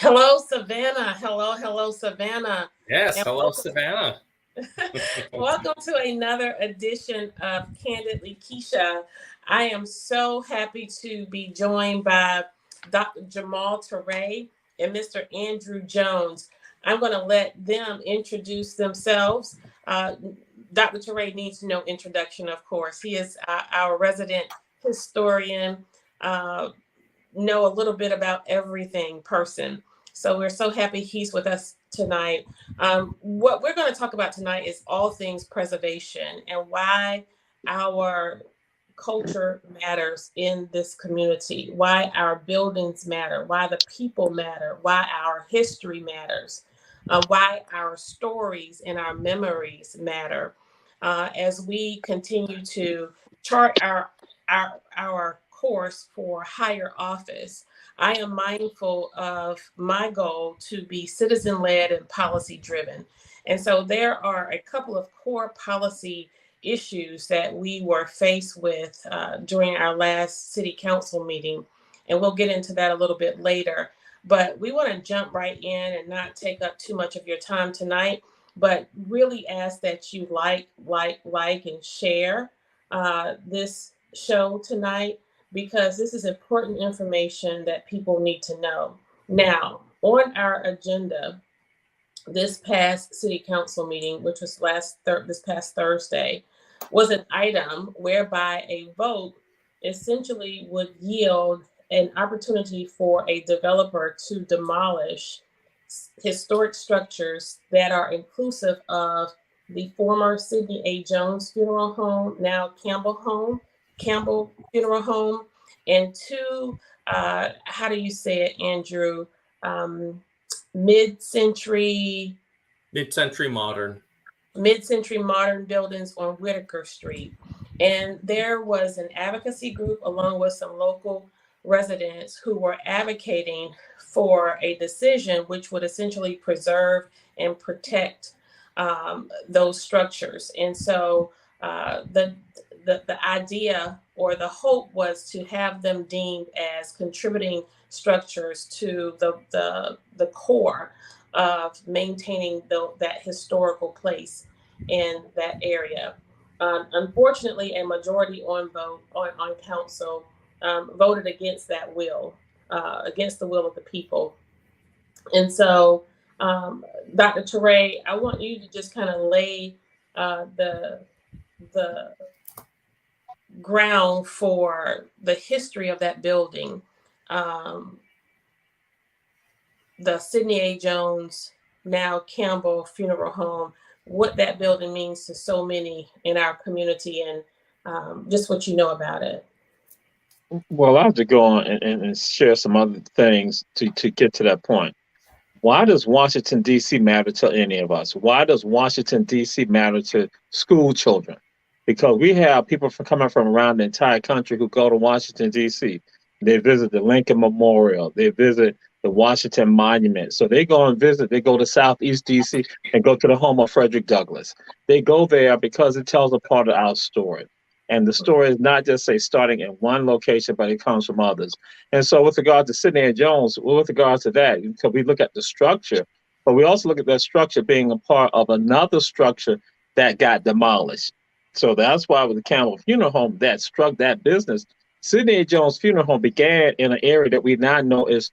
Hello, Savannah. Hello, Savannah. Yes, And hello, Savannah. welcome to another edition of Candidly Kesha. I am so happy to be joined by Dr. Jamal Teray and Mr. Andrew Jones. I'm going to let them introduce themselves. Uh, Dr. Teray needs no introduction, of course. He is our resident historian, uh, know a little bit about everything person. So we're so happy he's with us tonight. What we're going to talk about tonight is all things preservation and why our culture matters in this community, why our buildings matter, why the people matter, why our history matters, why our stories and our memories matter. As we continue to chart our course for higher office, I am mindful of my goal to be citizen led and policy driven. And so there are a couple of core policy issues that we were faced with during our last city council meeting. And we'll get into that a little bit later. But we want to jump right in and not take up too much of your time tonight, but really ask that you and share this show tonight, because this is important information that people need to know. Now, on our agenda, this past city council meeting, which was this past Thursday, was an item whereby a vote essentially would yield an opportunity for a developer to demolish historic structures that are inclusive of the former Sidney A. Jones Funeral Home, now Campbell Funeral Home, and two, how do you say it, Andrew? Um, mid-century Mid-century modern. mid-century modern buildings on Whitaker Street. And there was an advocacy group along with some local residents who were advocating for a decision which would essentially preserve and protect those structures. And so the idea or the hope was to have them deemed as contributing structures to the core of maintaining that historical place in that area. Unfortunately, a majority on council voted against that will, against the will of the people. And so, Dr. Teray, I want you to just kind of lay the ground for the history of that building. The Sidney A. Jones, now Campbell Funeral Home, what that building means to so many in our community, and just what you know about it. Well, I'll have to go on and share some other things to get to that point. Why does Washington, D.C. matter to any of us? Why does Washington, D.C. matter to school children? Because we have people coming from around the entire country who go to Washington, D.C. They visit the Lincoln Memorial. They visit the Washington Monument. So they go and visit. They go to Southeast D.C. and go to the home of Frederick Douglass. They go there because it tells a part of our story. And the story is not just, say, starting in one location, but it comes from others. And so with regard to Sidney and Jones, with regards to that, because we look at the structure, but we also look at that structure being a part of another structure that got demolished. So that's why with the Campbell Funeral Home that struck that business, Sidney and Jones Funeral Home began in an area that we now know is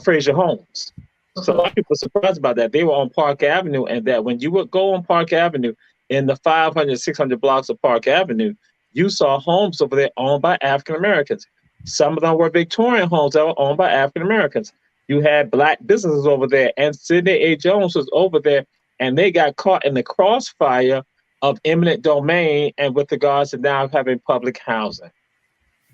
Fraser Homes. So a lot of people are surprised about that. They were on Park Avenue, and that when you would go on Park Avenue in the 500, 600 blocks of Park Avenue, you saw homes over there owned by African Americans. Some of them were Victorian homes that were owned by African Americans. You had Black businesses over there, and Sidney A. Jones was over there, and they got caught in the crossfire of eminent domain and with regards to now having public housing.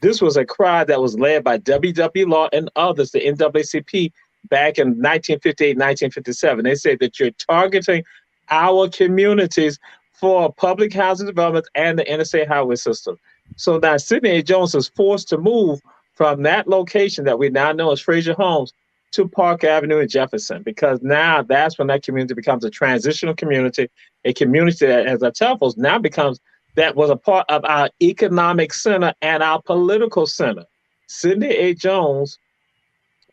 This was a cry that was led by W.W. Law and others, the NAACP, back in 1958, 1957. They said that you're targeting our communities for public housing development and the interstate highway system. So now Sidney A. Jones is forced to move from that location that we now know as Fraser Homes to Park Avenue in Jefferson, because now that's when that community becomes a transitional community, a community that, as I tell folks, now becomes, that was a part of our economic center and our political center. Sidney A. Jones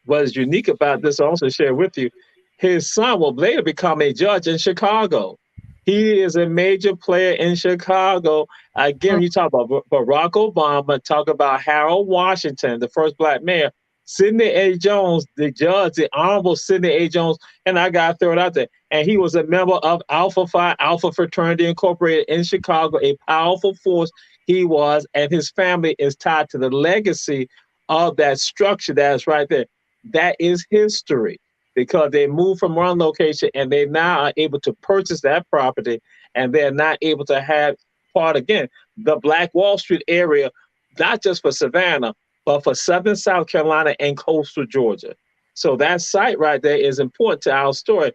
what is unique about this, I also share with you, his son will later become a judge in Chicago. He is a major player in Chicago. Again, you talk about Barack Obama, talk about Harold Washington, the first black mayor, Sidney A. Jones, the judge, the Honorable Sidney A. Jones, and I got to throw it out there. And he was a member of Alpha Phi Alpha Fraternity Incorporated in Chicago, a powerful force he was, and his family is tied to the legacy of that structure that's right there. That is history because they moved from one location and they now are able to purchase that property and they're not able to have part again, the Black Wall Street area, not just for Savannah, but for Southern South Carolina and coastal Georgia. So that site right there is important to our story,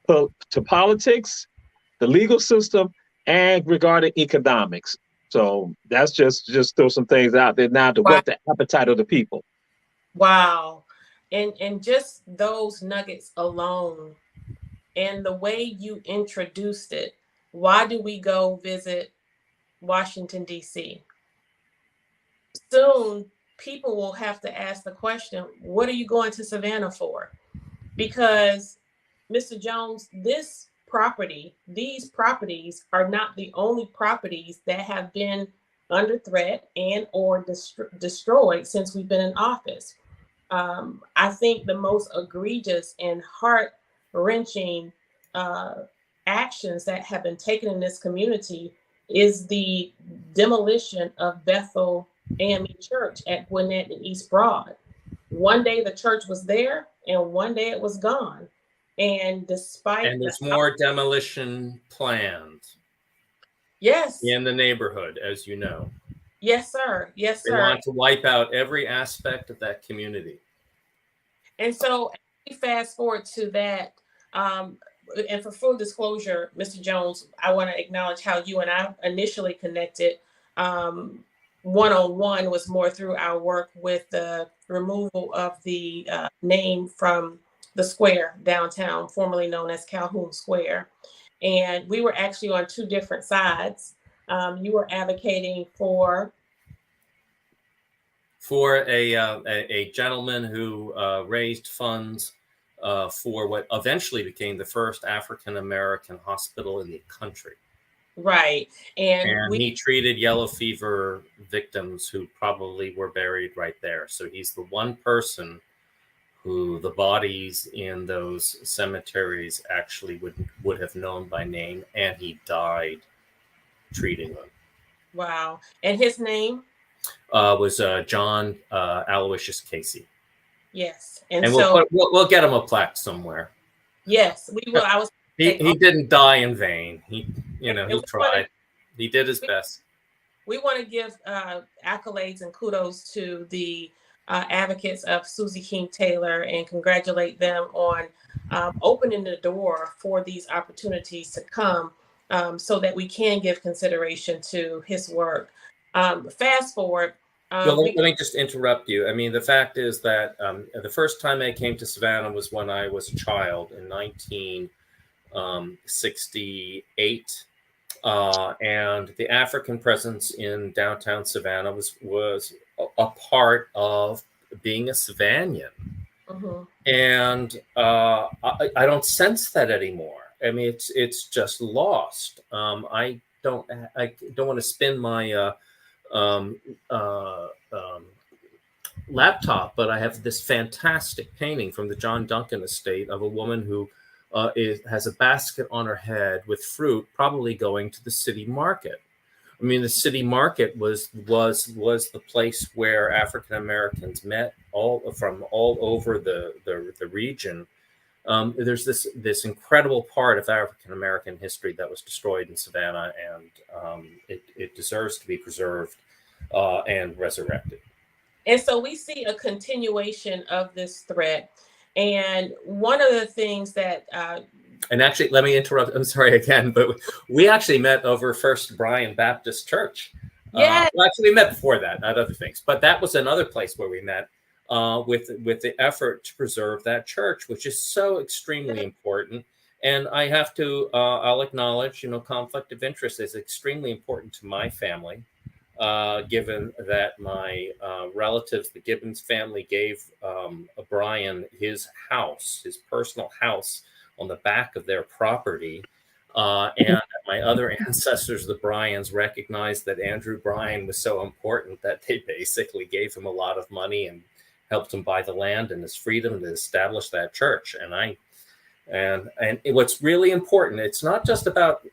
to politics, the legal system, and regarding economics. So that's just throw some things out there now to Wow. whet the appetite of the people. Wow. And just those nuggets alone and the way you introduced it, why do we go visit Washington, D.C.? Soon, people will have to ask the question, what are you going to Savannah for? Because, Mr. Jones, these properties are not the only properties that have been under threat and or destroyed since we've been in office. I think the most egregious and heart-wrenching actions that have been taken in this community is the demolition of Bethel AME Church at Gwinnett and East Broad. One day the church was there, and one day it was gone. And despite and there's more demolition planned. Yes. In the neighborhood, as you know. Yes, sir. Yes, sir. They want to wipe out every aspect of that community. And so, fast forward to that. And for full disclosure, Mr. Jones, I want to acknowledge how you and I initially connected. One-on-one was more through our work with the removal of the name from the square downtown, formerly known as Calhoun Square. And we were actually on two different sides. You were advocating for a gentleman who raised funds for what eventually became the first African-American hospital in the country. Right. And he treated yellow fever victims who probably were buried right there. So he's the one person who the bodies in those cemeteries actually would have known by name, and he died treating them. Wow. And his name? Was John Aloysius Casey. Yes. And so we'll get him a plaque somewhere. Yes, we will. He didn't die in vain. He tried. He did his best. We want to give accolades and kudos to the advocates of Susie King Taylor and congratulate them on opening the door for these opportunities to come so that we can give consideration to his work. Fast forward. Well, let me just interrupt you. I mean, the fact is that the first time I came to Savannah was when I was a child in 1968. And the African presence in downtown Savannah was a part of being a Savannian. Mm-hmm. And I don't sense that anymore. I mean, it's just lost. I don't want to spin my laptop, but I have this fantastic painting from the John Duncan estate of a woman who has a basket on her head with fruit, probably going to the city market. I mean, the city market was the place where African Americans met from all over the region. There's this incredible part of African American history that was destroyed in Savannah, and it deserves to be preserved and resurrected. And so we see a continuation of this threat. And one of the things that and actually, let me interrupt. I'm sorry again, but we actually met over First Bryan Baptist Church. Yeah. Well, actually, we met before that, not other things. But that was another place where we met with the effort to preserve that church, which is so extremely important. And I have to, I'll acknowledge, conflict of interest is extremely important to my family. given that my relatives, the Gibbons family, gave Brian his house, his personal house, on the back of their property. And my other ancestors, the Bryans, recognized that Andrew Bryan was so important that they basically gave him a lot of money and helped him buy the land and his freedom to establish that church. And what's really important, it's not just about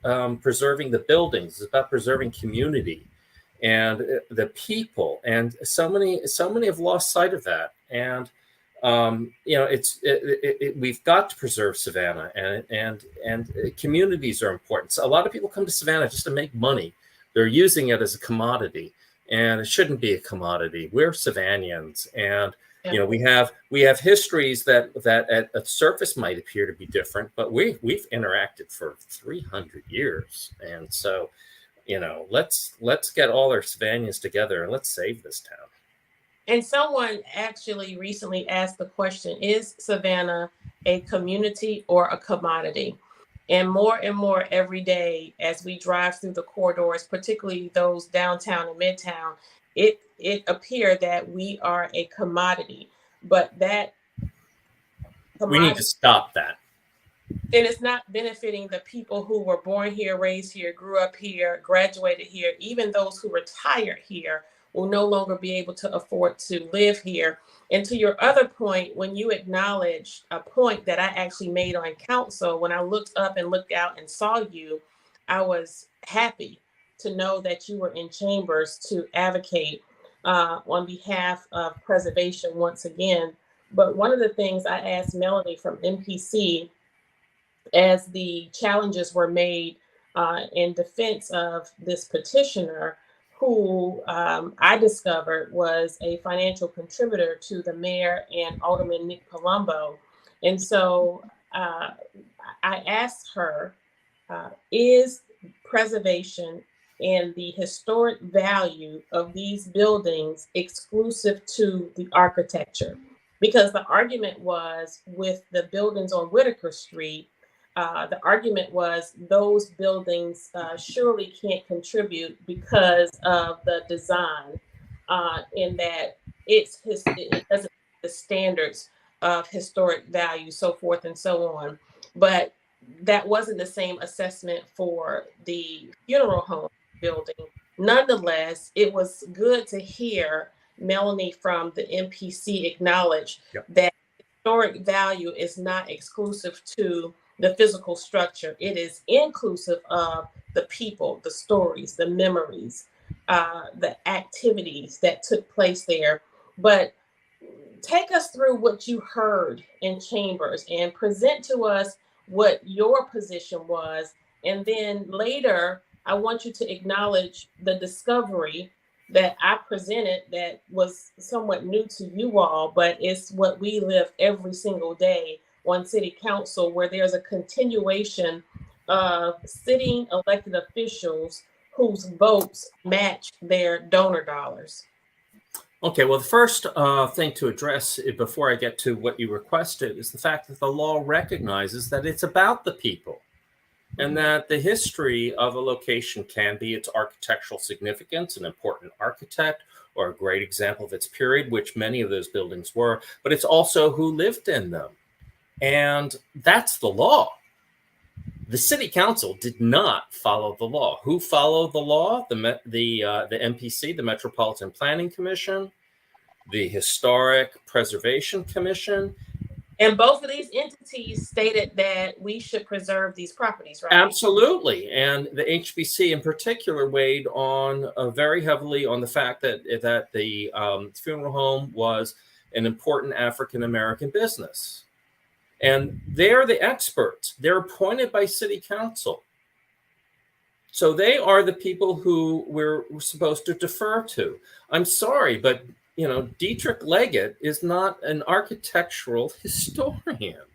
preserving the buildings, it's about preserving community and the people. And so many have lost sight of that. And we've got to preserve Savannah, and communities are important. So a lot of people come to Savannah just to make money. They're using it as a commodity, and it shouldn't be a commodity. We're Savannans, and we have histories that at the surface might appear to be different, but we've interacted for 300 years, and so let's get all our Savannans together and let's save this town. And someone actually recently asked the question, is Savannah a community or a commodity? And more every day as we drive through the corridors, particularly those downtown and midtown, it appeared that we are a commodity. But that we need to stop that. And it's not benefiting the people who were born here, raised here, grew up here, graduated here. Even those who retired here will no longer be able to afford to live here. And to your other point, when you acknowledge a point that I actually made on council, when I looked up and looked out and saw you, I was happy to know that you were in chambers to advocate on behalf of preservation once again. But one of the things I asked Melanie from MPC, as the challenges were made in defense of this petitioner, who I discovered was a financial contributor to the mayor and Alderman Nick Palumbo. And so I asked her, is preservation and the historic value of these buildings exclusive to the architecture? Because the argument was with the buildings on Whitaker Street, the argument was those buildings surely can't contribute because of the design, in that it doesn't meet the standards of historic value, so forth and so on. But that wasn't the same assessment for the funeral home building. Nonetheless, it was good to hear Melanie from the MPC acknowledge that historic value is not exclusive to the physical structure. It is inclusive of the people, the stories, the memories, the activities that took place there. But take us through what you heard in chambers and present to us what your position was. And then later, I want you to acknowledge the discovery that I presented that was somewhat new to you all, but it's what we live every single day on city council, where there's a continuation of sitting elected officials whose votes match their donor dollars. Okay, well, the first thing to address before I get to what you requested is the fact that the law recognizes that it's about the people, and that the history of a location can be its architectural significance, an important architect, or a great example of its period, which many of those buildings were, but it's also who lived in them. And that's the law. The city council did not follow the law. Who followed the law? The MPC, the Metropolitan Planning Commission, the Historic Preservation Commission. And both of these entities stated that we should preserve these properties, right? Absolutely. And the HBC in particular weighed on very heavily on the fact that the funeral home was an important African-American business. And they're the experts. They're appointed by city council. So they are the people who we're supposed to defer to. I'm sorry, but Dietrich Leggett is not an architectural historian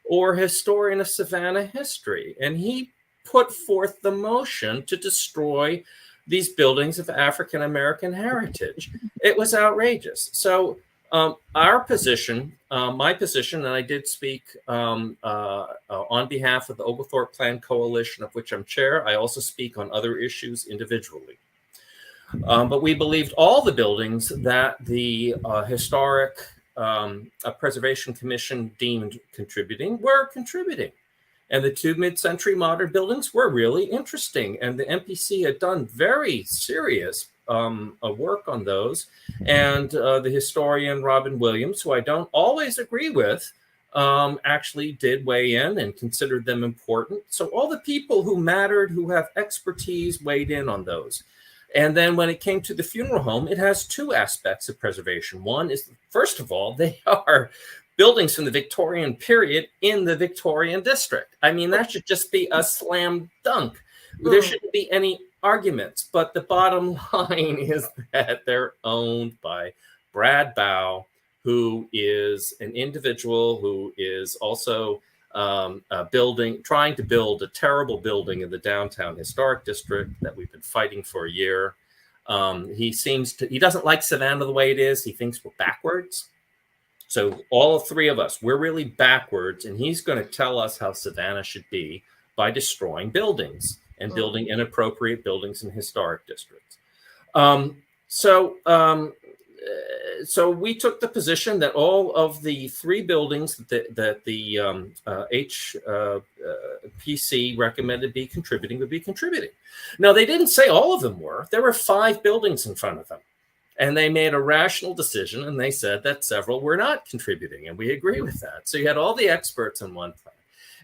or historian of Savannah history. And he put forth the motion to destroy these buildings of African-American heritage. It was outrageous. So our position, my position, and I did speak on behalf of the Oglethorpe Plan Coalition, of which I'm chair. I also speak on other issues individually. But we believed all the buildings that the Historic Preservation Commission deemed contributing were contributing. And the two mid-century modern buildings were really interesting. And the MPC had done very serious work on those. And the historian Robin Williams, who I don't always agree with, actually did weigh in and considered them important. So all the people who mattered, who have expertise, weighed in on those. And then when it came to the funeral home, it has two aspects of preservation. One is, first of all, they are buildings from the Victorian period in the Victorian district. I mean, that should just be a slam dunk. There shouldn't be any arguments. But the bottom line is that they're owned by Brad Bow, who is an individual who is also trying to build a terrible building in the downtown historic district that we've been fighting for a year. He doesn't like Savannah the way it is. He thinks we're backwards. So all three of us, we're really backwards, and he's going to tell us how Savannah should be by destroying buildings and building inappropriate buildings in historic districts. So we took the position that all of the three buildings that the HPC recommended be contributing would be contributing. Now, they didn't say all of them were. There were 5 buildings in front of them. And they made a rational decision, and they said that several were not contributing, and we agree with that. So you had all the experts on one plan.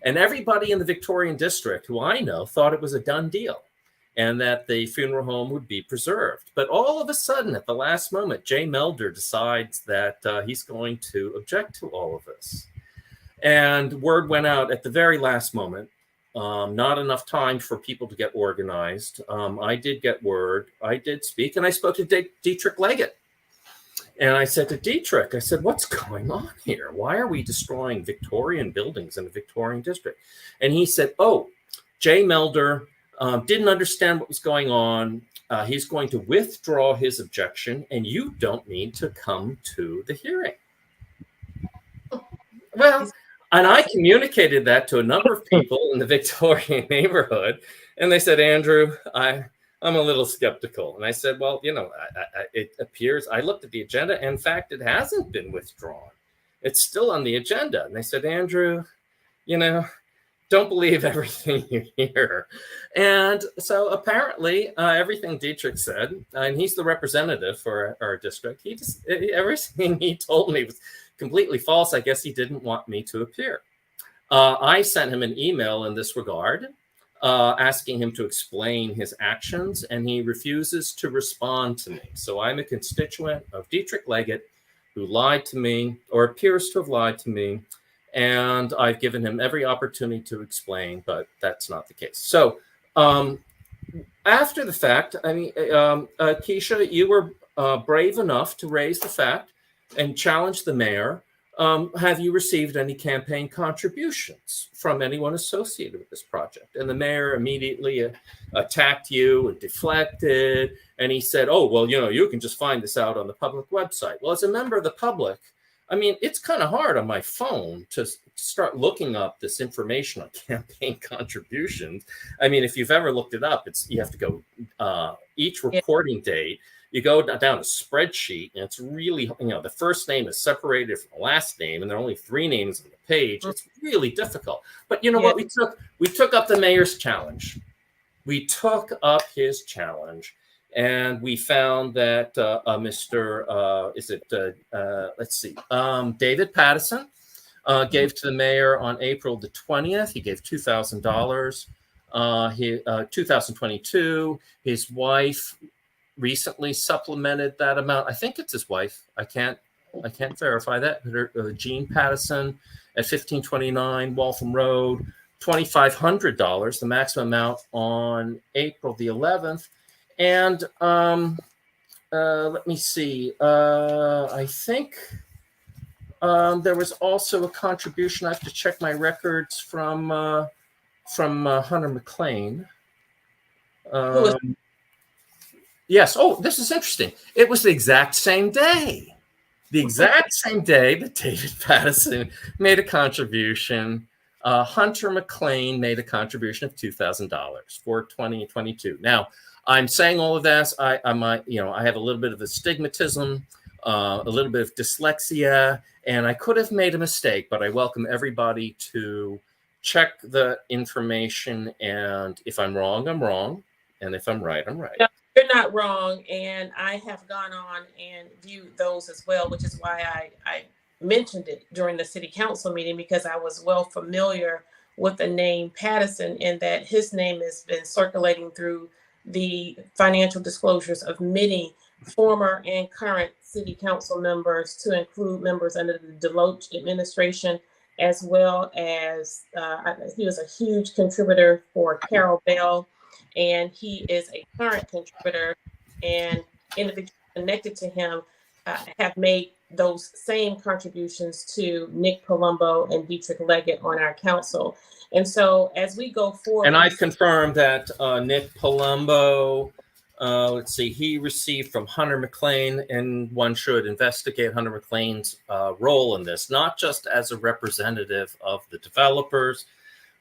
And everybody in the Victorian district, who I know, thought it was a done deal and that the funeral home would be preserved. But all of a sudden, at the last moment, Jay Melder decides that he's going to object to all of this. And word went out at the very last moment. Not enough time for people to get organized. I did get word. I did speak, and I spoke to Dietrich Leggett. And I said to Dietrich, I said, what's going on here? Why are we destroying Victorian buildings in the Victorian district? And he said, Jay Melder didn't understand what was going on. He's going to withdraw his objection, and you don't need to come to the hearing. Well, and I communicated that to a number of people in the Victorian neighborhood, and they said, Andrew, I'm a little skeptical. And I said, well, it appears, I looked at the agenda, and in fact, it hasn't been withdrawn. It's still on the agenda. And they said, Andrew, don't believe everything you hear. And so apparently everything Dietrich said, and he's the representative for our district, everything he told me was completely false. I guess he didn't want me to appear. I sent him an email in this regard, asking him to explain his actions, and he refuses to respond to me. So I'm a constituent of Dietrich Leggett, who lied to me, or appears to have lied to me, and I've given him every opportunity to explain, but that's not the case. So after the fact, Kesha, you were brave enough to raise the fact and challenge the mayor. Have you received any campaign contributions from anyone associated with this project? And the mayor immediately attacked you and deflected. And he said, you can just find this out on the public website. Well, as a member of the public, it's kind of hard on my phone to start looking up this information on campaign contributions. If you've ever looked it up, you have to go each reporting date. You go down a spreadsheet, and it's really, the first name is separated from the last name, and there are only 3 names on the page. It's really difficult. But what? We took up the mayor's challenge. We took up his challenge, and we found that David Pattison gave to the mayor on April the 20th. He gave $2,000. 2022, his wife recently supplemented that amount. I think it's his wife. I can't verify that. Jean Pattison at 1529 Waltham Road, $2,500, the maximum amount on April the 11th. And let me see. I think there was also a contribution. I have to check my records from Hunter McLean. Yes. Oh, this is interesting. It was the exact same day. The exact same day that David Pattison made a contribution. Hunter McLean made a contribution of $2,000 for 2022. Now, I'm saying all of this. I might, I have a little bit of astigmatism, a little bit of dyslexia, and I could have made a mistake, but I welcome everybody to check the information. And if I'm wrong, I'm wrong. And if I'm right, I'm right. No, you're not wrong. And I have gone on and viewed those as well, which is why I mentioned it during the city council meeting, because I was well familiar with the name Patterson, and that his name has been circulating through the financial disclosures of many former and current city council members, to include members under the Deloach administration, as well as he was a huge contributor for Carol Bell, and he is a current contributor, and individuals connected to him have made those same contributions to Nick Palumbo and Dietrich Leggett on our council. And so as we go forward, and I confirmed that Nick Palumbo, let's see, he received from Hunter McLean, and one should investigate Hunter McLean's role in this, not just as a representative of the developers,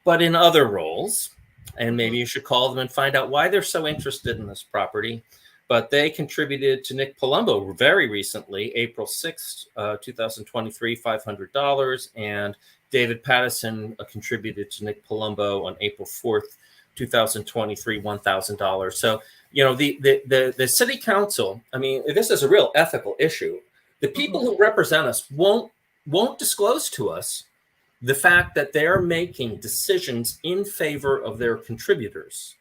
but in other roles. And maybe you should call them and find out why they're so interested in this property. But they contributed to Nick Palumbo very recently, April 6th, 2023, $500. And David Pattison contributed to Nick Palumbo on April 4th, 2023, $1,000. So, the city council, I mean, this is a real ethical issue. The people who represent us won't disclose to us the fact that they're making decisions in favor of their contributors.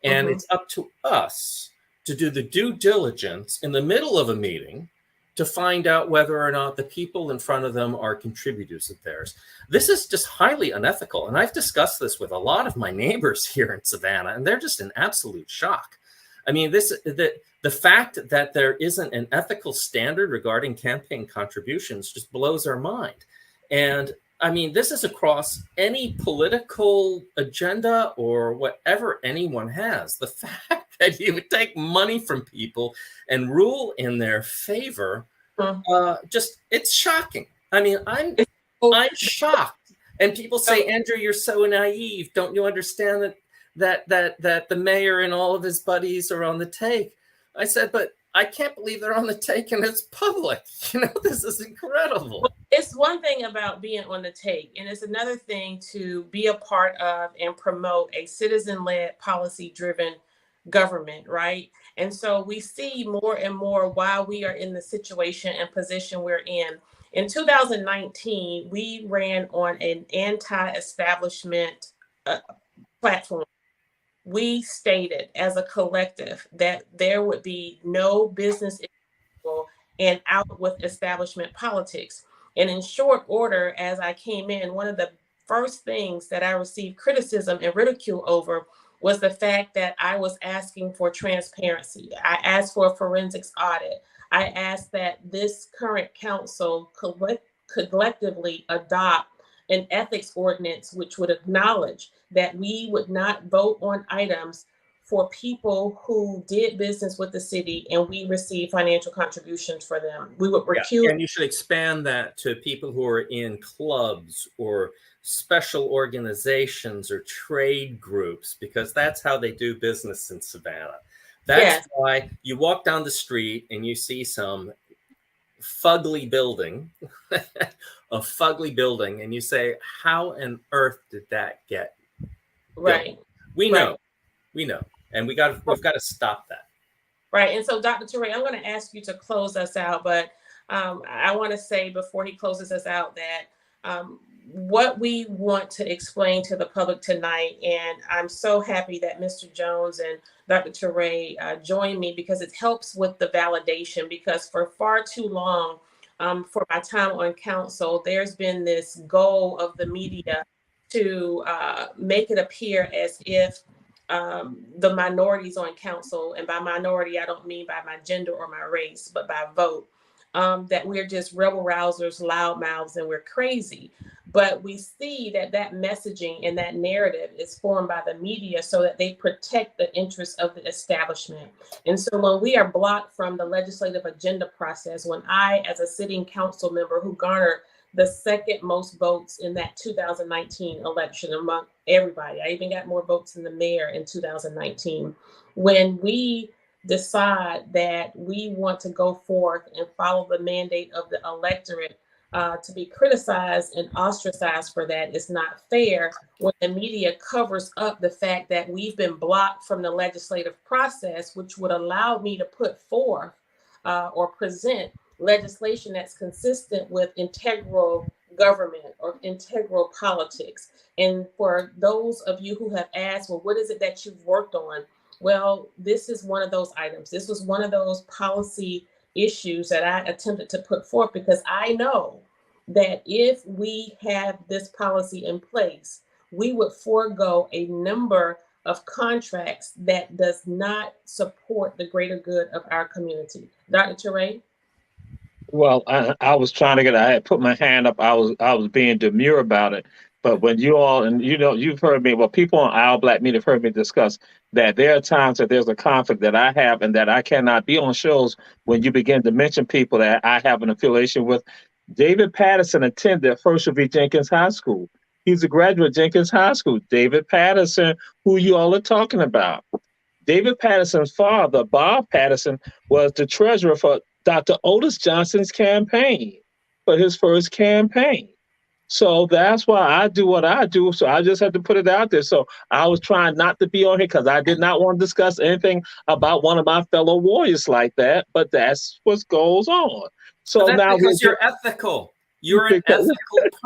And it's up to us to do the due diligence in the middle of a meeting to find out whether or not the people in front of them are contributors of theirs. This is just highly unethical. And I've discussed this with a lot of my neighbors here in Savannah, and they're just in absolute shock. I mean, the fact that there isn't an ethical standard regarding campaign contributions just blows our mind. And I mean, this is across any political agenda or whatever anyone has. The fact that you would take money from people and rule in their favor, it's shocking. I mean, I'm shocked. And people say, Andrew, you're so naive. Don't you understand that the mayor and all of his buddies are on the take? I said, but I can't believe they're on the take and it's public. This is incredible. Well, it's one thing about being on the take, and it's another thing to be a part of and promote a citizen-led, policy-driven government, right? And so we see more and more why we are in the situation and position we're in. In 2019, we ran on an anti-establishment platform. We stated as a collective that there would be no business and out with establishment politics. And in short order, as I came in, one of the first things that I received criticism and ridicule over was the fact that I was asking for transparency. I asked for a forensics audit. I asked that this current council collectively adopt an ethics ordinance which would acknowledge that we would not vote on items for people who did business with the city and we received financial contributions for them. We would recuse. Yeah, and you should expand that to people who are in clubs or special organizations or trade groups, because that's how they do business in Savannah. That's why you walk down the street and you see some fugly building, a fugly building, and you say, how on earth did that get right built? We know, and we've got to stop that. Right. And so, Dr. Toure, I'm going to ask you to close us out, but I want to say before he closes us out that what we want to explain to the public tonight, and I'm so happy that Mr. Jones and Dr. Toure joined me, because it helps with the validation, because for far too long, for my time on council, there's been this goal of the media to make it appear as if the minorities on council, and by minority, I don't mean by my gender or my race, but by vote, that we're just rebel rousers, loudmouths, and we're crazy. But we see that messaging and that narrative is formed by the media so that they protect the interests of the establishment. And so when we are blocked from the legislative agenda process, when I, as a sitting council member who garnered the second most votes in that 2019 election among everybody. I even got more votes than the mayor in 2019. When we decide that we want to go forth and follow the mandate of the electorate, to be criticized and ostracized for that is not fair when the media covers up the fact that we've been blocked from the legislative process, which would allow me to put forth or present legislation that's consistent with integral government or integral politics. And for those of you who have asked, well, what is it that you've worked on? Well, this is one of those items. This was one of those policy issues that I attempted to put forth because I know that if we have this policy in place, we would forego a number of contracts that does not support the greater good of our community. Dr. Teray? Well, I was trying to get. I had put my hand up. I was being demure about it. But when you all and you've heard me. Well, people on Owl Black Media have heard me discuss that there are times that there's a conflict that I have and that I cannot be on shows when you begin to mention people that I have an affiliation with. David Patterson attended Herschel V. Jenkins High School. He's a graduate of Jenkins High School. David Patterson, who you all are talking about. David Patterson's father, Bob Patterson, was the treasurer for Dr. Otis Johnson's campaign, for his first campaign. So that's why I do what I do. So I just had to put it out there. So I was trying not to be on here because I did not want to discuss anything about one of my fellow warriors like that. But that's what goes on. So But that's now because you're ethical. You're an ethical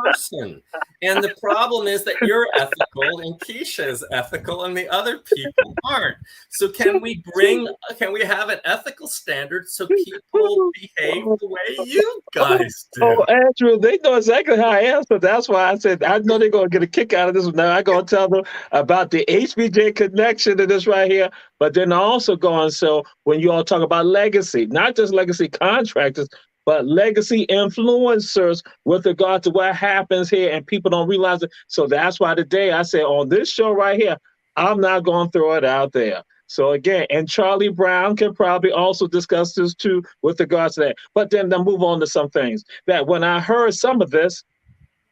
person. And the problem is that you're ethical and Kesha is ethical and the other people aren't. So can we have an ethical standard so people behave the way you guys do? Oh, Andrew, they know exactly how I am. So that's why I said, I know they're going to get a kick out of this one. Now I'm going to tell them about the HBJ connection to this right here. But then also going, so when you all talk about legacy, not just legacy contractors, but legacy influencers with regard to what happens here and people don't realize it. So that's why today I say on this show right here, I'm not going to throw it out there. So again, and Charlie Brown can probably also discuss this too with regards to that. But then I'll move on to some things that when I heard some of this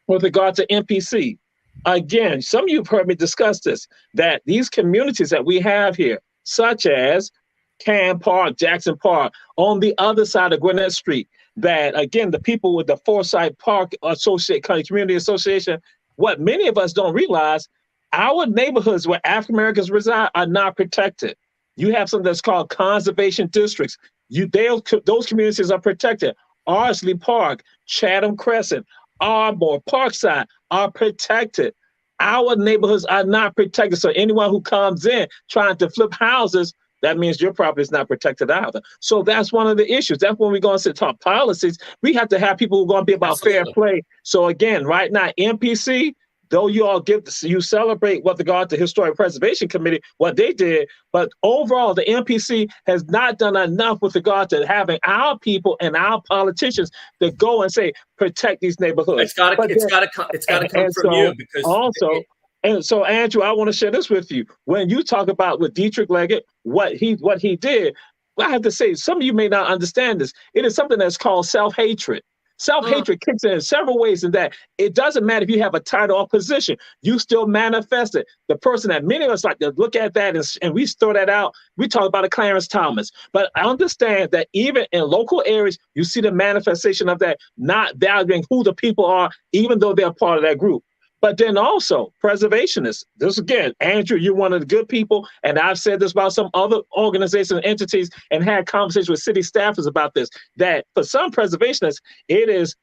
with regard to NPC, again, some of you have heard me discuss this, that these communities that we have here, such as Can Park, Jackson Park, on the other side of Gwinnett Street, that again, the people with the Forsyth Park Community Association, what many of us don't realize, our neighborhoods where African Americans reside are not protected. You have something that's called conservation districts. Those communities are protected. Ardsley Park, Chatham Crescent, Ardmore, Parkside are protected. Our neighborhoods are not protected. So anyone who comes in trying to flip houses, that means your property is not protected either. So that's one of the issues. That's when we're going to talk policies. We have to have people who are going to be about fair play. So again, right now, NPC, though you all you celebrate what regard to Historic Preservation Committee, what they did, but overall, the NPC has not done enough with regard to having our people and our politicians to go and say, protect these neighborhoods. It's got to come from you because also. And so, Andrew, I want to share this with you. When you talk about with Dietrich Leggett, what he did, I have to say, some of you may not understand this. It is something that's called self-hatred. Self-hatred kicks in several ways in that it doesn't matter if you have a title or position, you still manifest it. The person that many of us like to look at that and we throw that out, we talk about a Clarence Thomas. But I understand that even in local areas, you see the manifestation of that, not valuing who the people are, even though they're part of that group. But then also preservationists. This again, Andrew, you're one of the good people. And I've said this about some other organizations and entities and had conversations with city staffers about this, that for some preservationists, it is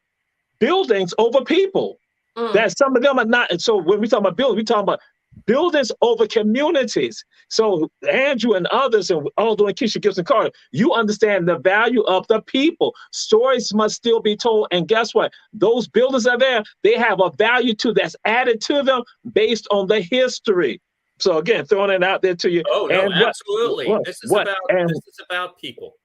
buildings over people. That some of them are not. And so when we talk about buildings, we talk about buildings over communities. So Andrew and others, and Aldo and Kesha Gibson Carter, you understand the value of the people. Stories must still be told. And guess what? Those buildings are there. They have a value too that's added to them based on the history. So again, throwing it out there to you. Oh, no, absolutely. This is about people.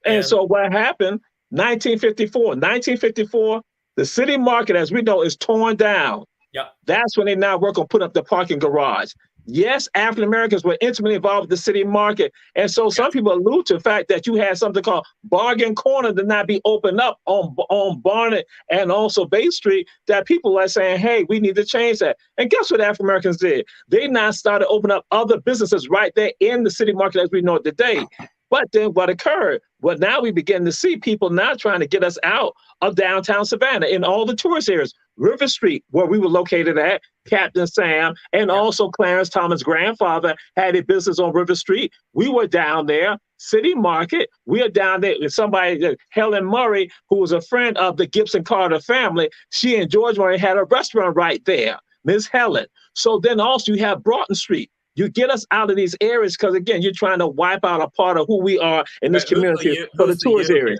And so what happened, 1954, the city market, as we know, is torn down. Yep. That's when they now work on putting up the parking garage. Yes, African Americans were intimately involved with the city market. And so some people allude to the fact that you had something called Bargain Corner to not be opened up on Barnett and also Bay Street, that people are saying, hey, we need to change that. And guess what African Americans did? They now started opening up other businesses right there in the city market as we know it today. But then what occurred? Well, now we begin to see people now trying to get us out of downtown Savannah in all the tourist areas. River Street, where we were located at, Captain Sam, and also Clarence Thomas' grandfather had a business on River Street. We were down there. City Market, we are down there. Somebody, Helen Murray, who was a friend of the Gibson Carter family, she and George Murray had a restaurant right there, Miss Helen. So then also you have Broughton Street. You get us out of these areas because, again, you're trying to wipe out a part of who we are in this community for the tourist areas.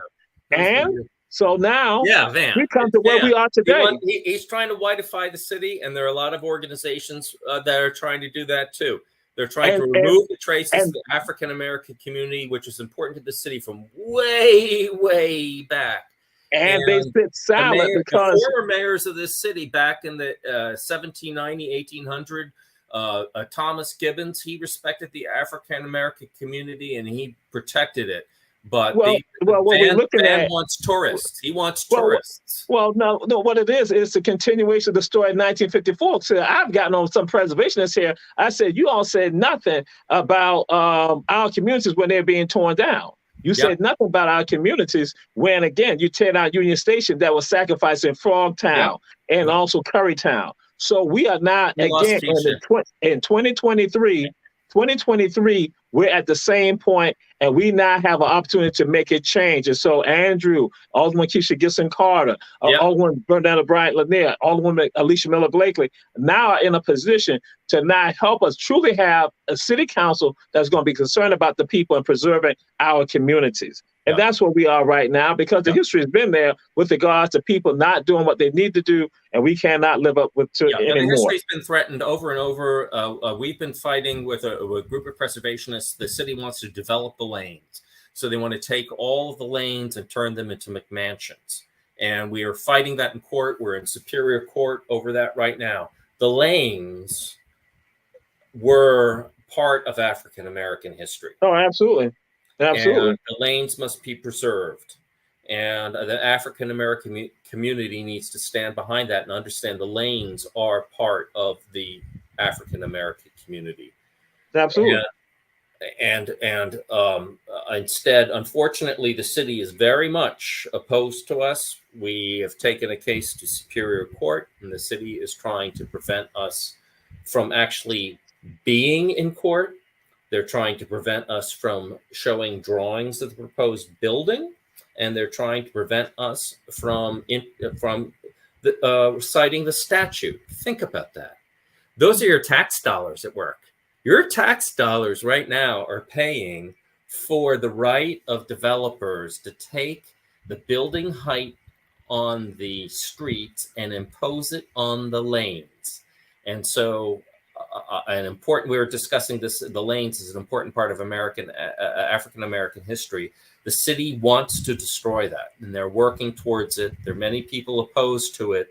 And so now Van. we come to where we are today. He's trying to whiteify the city, and there are a lot of organizations that are trying to do that too. They're trying to remove the traces of the African American community, which is important to the city from way, way back. And they sit silent because the former mayors of this city back in the 1790, 1800, Thomas Gibbons, he respected the African American community and he protected it. But what we're looking at wants tourists. He wants tourists. Well, no. What it is the continuation of the story in 1954. So I've gotten on some preservationists here. I said, you all said nothing about our communities when they're being torn down. You said nothing about our communities when, again, you tear down Union Station that was sacrificed in Frogtown and also Currytown. So we are not, again, in 2023, we're at the same point, and we now have an opportunity to make a change. And so Andrew, Alderman Kesha Gibson Carter, Alderman Bernetta Bryant Lanier, Alderwoman Alicia Miller Blakely, now are in a position to now help us truly have a city council that's going to be concerned about the people and preserving our communities. And that's where we are right now, because the history has been there with regards to people not doing what they need to do, and we cannot live up to anymore. The history's been threatened over and over. We've been fighting with a group of preservationists. The city wants to develop the lanes. So they want to take all of the lanes and turn them into McMansions. And we are fighting that in court. We're in Superior Court over that right now. The lanes were part of African American history. Oh, absolutely. Absolutely. And the lanes must be preserved. And the African American community needs to stand behind that and understand the lanes are part of the African American community. Absolutely. And instead, unfortunately, the city is very much opposed to us. We have taken a case to Superior Court, and the city is trying to prevent us from actually being in court. They're trying to prevent us from showing drawings of the proposed building, and they're trying to prevent us from citing the statute. Think about that. Those are your tax dollars at work. Your tax dollars right now are paying for the right of developers to take the building height on the streets and impose it on the lanes. And so we were discussing this, the lanes is an important part of African American history. The city wants to destroy that, and they're working towards it. There are many people opposed to it,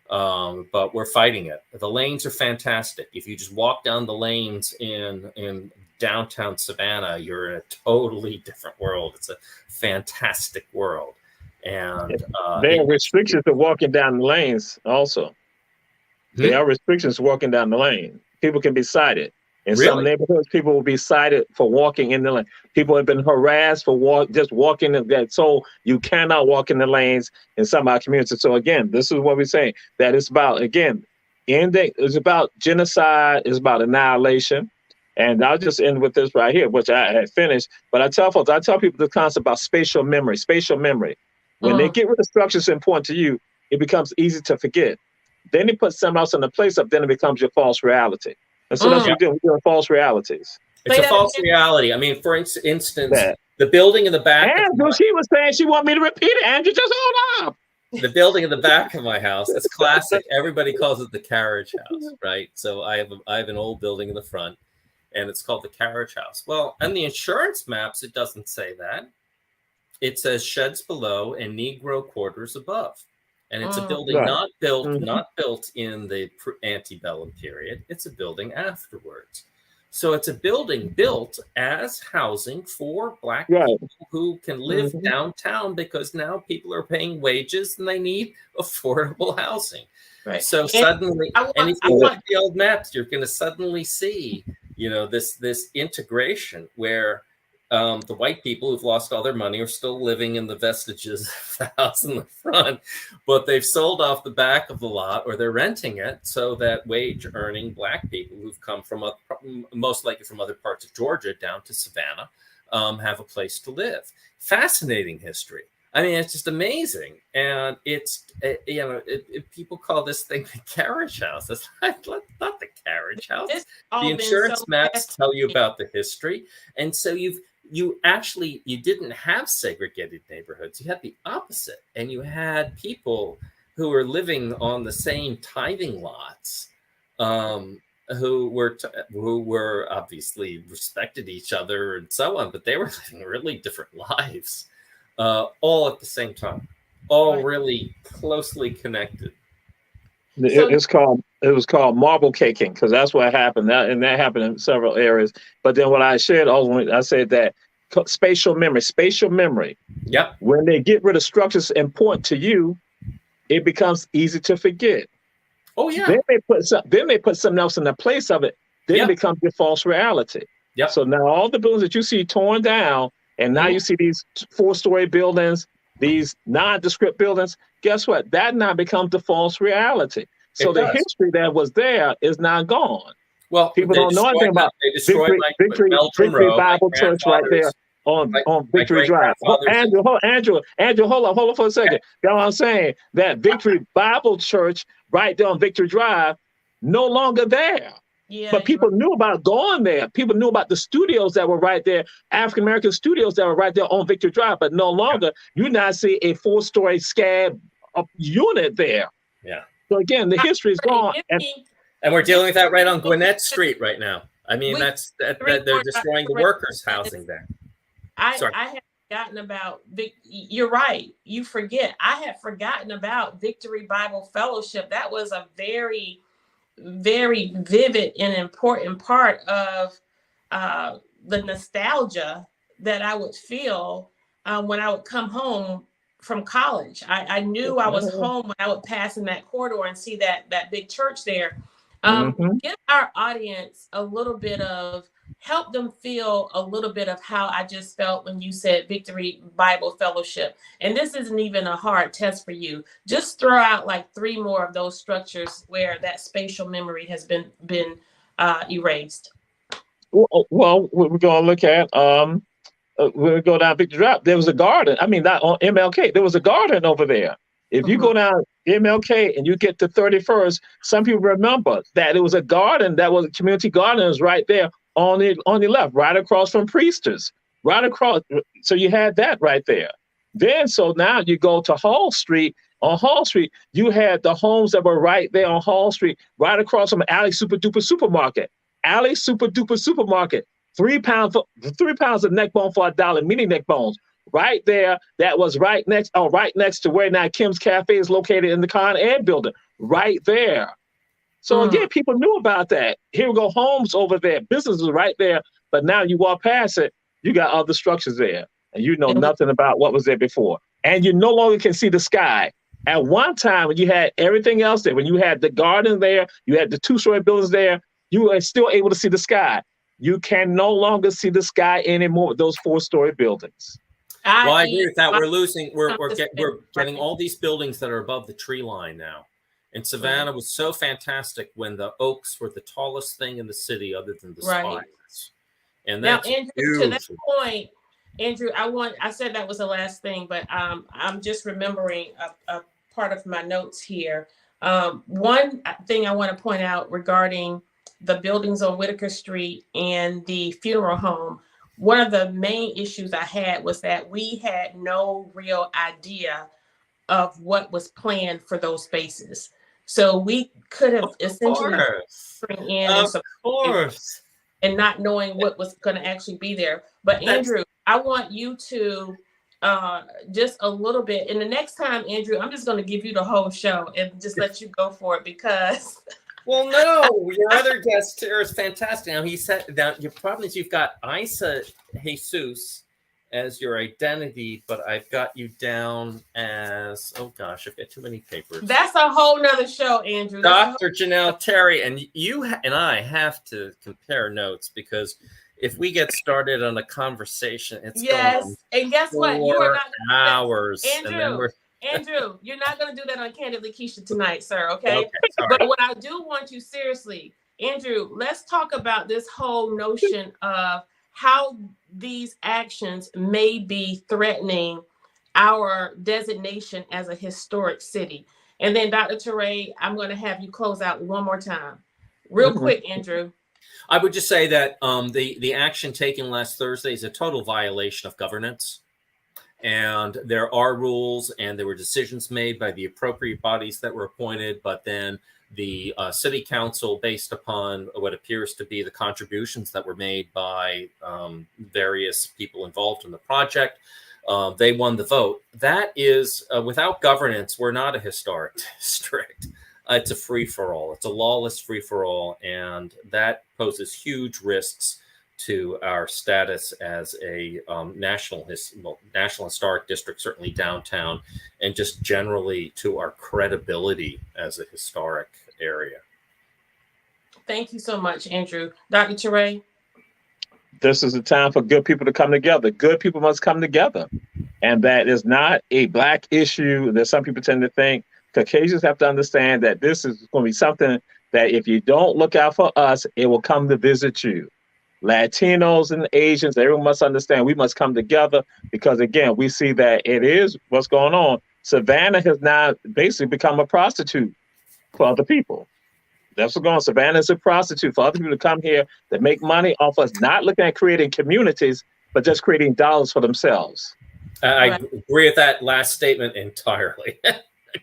but we're fighting it. The lanes are fantastic. If you just walk down the lanes in downtown Savannah, you're in a totally different world. It's a fantastic world. And there are restrictions to walking down the lanes also. There are restrictions to walking down the lane. People can be cited. In some neighborhoods, people will be cited for walking in the lane. People have been harassed for just walking in that. So you cannot walk in the lanes in some of our communities. So again, this is what we're saying, that it's about, again, it's about genocide, it's about annihilation. And I'll just end with this right here, which I had finished. But I tell people the concept about spatial memory. When they get rid of structures important to you, it becomes easy to forget. Then they put something else in the place of, then it becomes your false reality. And so that's what we're doing false realities. It's a false reality. I mean, for instance, the building in the back. Andrew, she was saying she wanted me to repeat it. Andrew, just hold up. The building in the back of my house, it's classic. Everybody calls it the carriage house, right? So I have an old building in the front, and it's called the carriage house. Well, on the insurance maps, it doesn't say that. It says sheds below and Negro quarters above. And it's a building Right. not built in the antebellum period. It's a building afterwards. So it's a building built as housing for Black Right. people who can live Mhm. downtown, because now people are paying wages and they need affordable housing. Right. So And suddenly, and if I you look want at the old maps, you're going to suddenly see, this integration where the white people who've lost all their money are still living in the vestiges of the house in the front, but they've sold off the back of the lot, or they're renting it, so that wage earning Black people who've come from most likely from other parts of Georgia down to Savannah have a place to live. Fascinating history. I mean, it's just amazing. And it's, people call this thing the carriage house. It's not the carriage house. this The all been insurance so maps tell you fascinating. about the history. And so you didn't have segregated neighborhoods. You had the opposite. And you had people who were living on the same tithing lots, who were obviously respected each other and so on, but they were living really different lives, all at the same time, all Right. really closely connected. So It was called marble caking, because that's what happened. And that happened in several areas. But then what I shared also, I said that spatial memory. Yep. When they get rid of structures important to you, it becomes easy to forget. Oh yeah. Then they put something else in the place of it. Then Yep. it becomes your false reality. Yep. So now all the buildings that you see torn down, and now you see these 4-story buildings, these nondescript buildings. Guess what? That now becomes the false reality. So the history that was there is now gone. Well, People don't know anything about they destroyed Victory Bible Church right there on Victory Drive. Andrew, hold on for a second. You know what I'm saying? That Victory Bible Church right there on Victory Drive, no longer there. yeah, But people knew about going there. People knew about the studios that were right there, African American studios that were right there on Victory Drive. But no longer, you now see a 4-story scab unit there. Yeah. So again, the history is gone. And we're dealing with that right on Gwinnett Street right now. I mean, they're they're destroying the workers' housing there. I had forgotten about you're right. You forget. I had forgotten about Victory Bible Fellowship. That was a very, very vivid and important part of the nostalgia that I would feel when I would come home from college. I knew I was home when I would pass in that corridor and see that big church there. Give our audience a little bit of, help them feel a little bit of how I just felt when you said Victory Bible Fellowship. And this isn't even a hard test for you. Just throw out like 3 more of those structures where that spatial memory has been erased. Well, we're going to look at we'll go down Victory Drive. There was a garden. I mean, not on MLK. There was a garden over there. If you go down MLK and you get to 31st, some people remember that it was a garden, that was a community garden, was right there on the left, right across from Priesters, right across. So you had that right there. Then, so now you go to Hall Street. On Hall Street, you had the homes that were right there on Hall Street, right across from Alley Super Duper Supermarket. Alley Super Duper Supermarket. 3 pounds of neck bone for $1, mini neck bones. Right there, that was right next to where now Kim's Cafe is located in the Con Ed building. Right there. So again, people knew about that. Here we go, homes over there, businesses right there. But now you walk past it, you got other structures there, and you know nothing about what was there before. And you no longer can see the sky. At one time, when you had everything else there, when you had the garden there, you had the 2-story buildings there, you were still able to see the sky. You can no longer see the sky anymore with those 4-story buildings. I agree with that. We're getting all these buildings that are above the tree line now. And Savannah was so fantastic when the oaks were the tallest thing in the city other than the spires. And now, that's Andrew, huge. to that point, Andrew, I said that was the last thing, but I'm just remembering a part of my notes here. One thing I want to point out regarding the buildings on Whitaker Street and the funeral home, one of the main issues I had was that we had no real idea of what was planned for those spaces. So we could have essentially bring in and support and not knowing what was going to actually be there. But Andrew, I want you to just a little bit. And the next time, Andrew, I'm just going to give you the whole show and just let you go for it because. Well, no, your other guest here is fantastic. Now, he said that your problem is you've got Isa Jesus as your identity, but I've got you down as, oh gosh, I've got too many papers. That's a whole nother show, Andrew. Dr. Janelle Terry, and you and I have to compare notes because if we get started on a conversation, it's going and guess what? You are not hours. Andrew, you're not going to do that on Kandily Kesha tonight, sir. Okay. But what I do want you seriously, Andrew, let's talk about this whole notion of how these actions may be threatening our designation as a historic city. And then Dr. Teray, I'm going to have you close out one more time. Real quick, Andrew. I would just say that the action taken last Thursday is a total violation of governance. And there are rules and there were decisions made by the appropriate bodies that were appointed, but then the city council, based upon what appears to be the contributions that were made by various people involved in the project, they won the vote. That is, without governance, we're not a historic district. It's a free-for-all. It's a lawless free-for-all, and that poses huge risks to our status as a national historic district, certainly downtown, and just generally to our credibility as a historic area. Thank you so much, Andrew. Dr. Teray? This is a time for good people to come together. Good people must come together. And that is not a Black issue that some people tend to think. Caucasians have to understand that this is going to be something that if you don't look out for us, it will come to visit you. Latinos and Asians, everyone must understand we must come together because, again, we see that it is what's going on. Savannah has now basically become a prostitute for other people. That's what's going on. Savannah is a prostitute for other people to come here that make money off us, not looking at creating communities, but just creating dollars for themselves. I agree with that last statement entirely.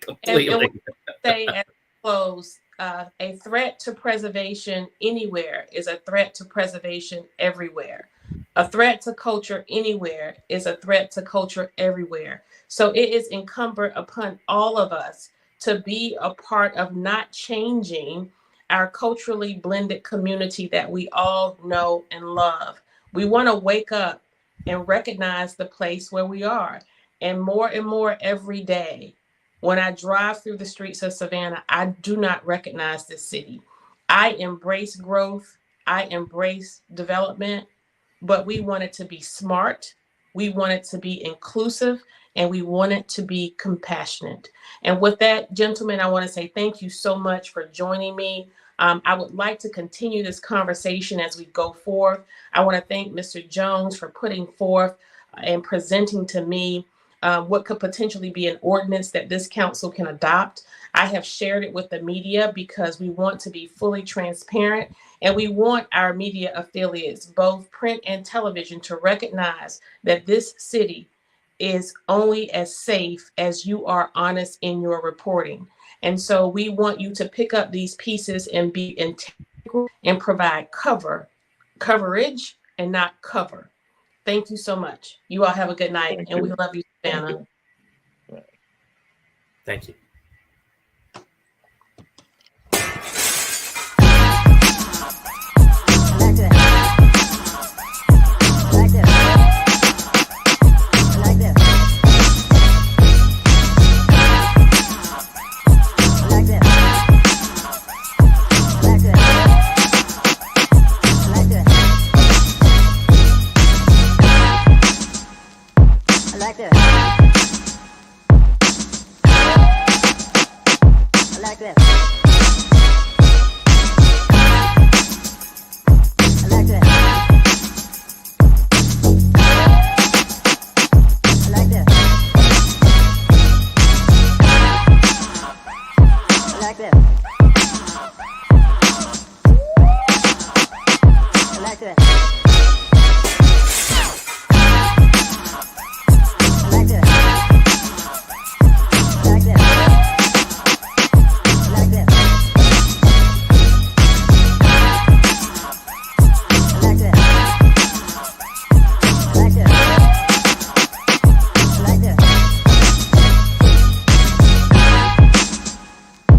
Completely. And say at close, a threat to preservation anywhere is a threat to preservation everywhere. A threat to culture anywhere is a threat to culture everywhere. So it is incumbent upon all of us to be a part of not changing our culturally blended community that we all know and love. We want to wake up and recognize the place where we are. And more every day, when I drive through the streets of Savannah, I do not recognize this city. I embrace growth. I embrace development, but we want it to be smart. We want it to be inclusive, and we want it to be compassionate. And with that, gentlemen, I want to say thank you so much for joining me. I would like to continue this conversation as we go forth. I want to thank Mr. Jones for putting forth and presenting to me what could potentially be an ordinance that this council can adopt. I have shared it with the media because we want to be fully transparent, and we want our media affiliates, both print and television, to recognize that this city is only as safe as you are honest in your reporting. And so we want you to pick up these pieces and be integral and provide coverage and not cover. Thank you so much. You all have a good night. And we love you, Savannah. Thank you.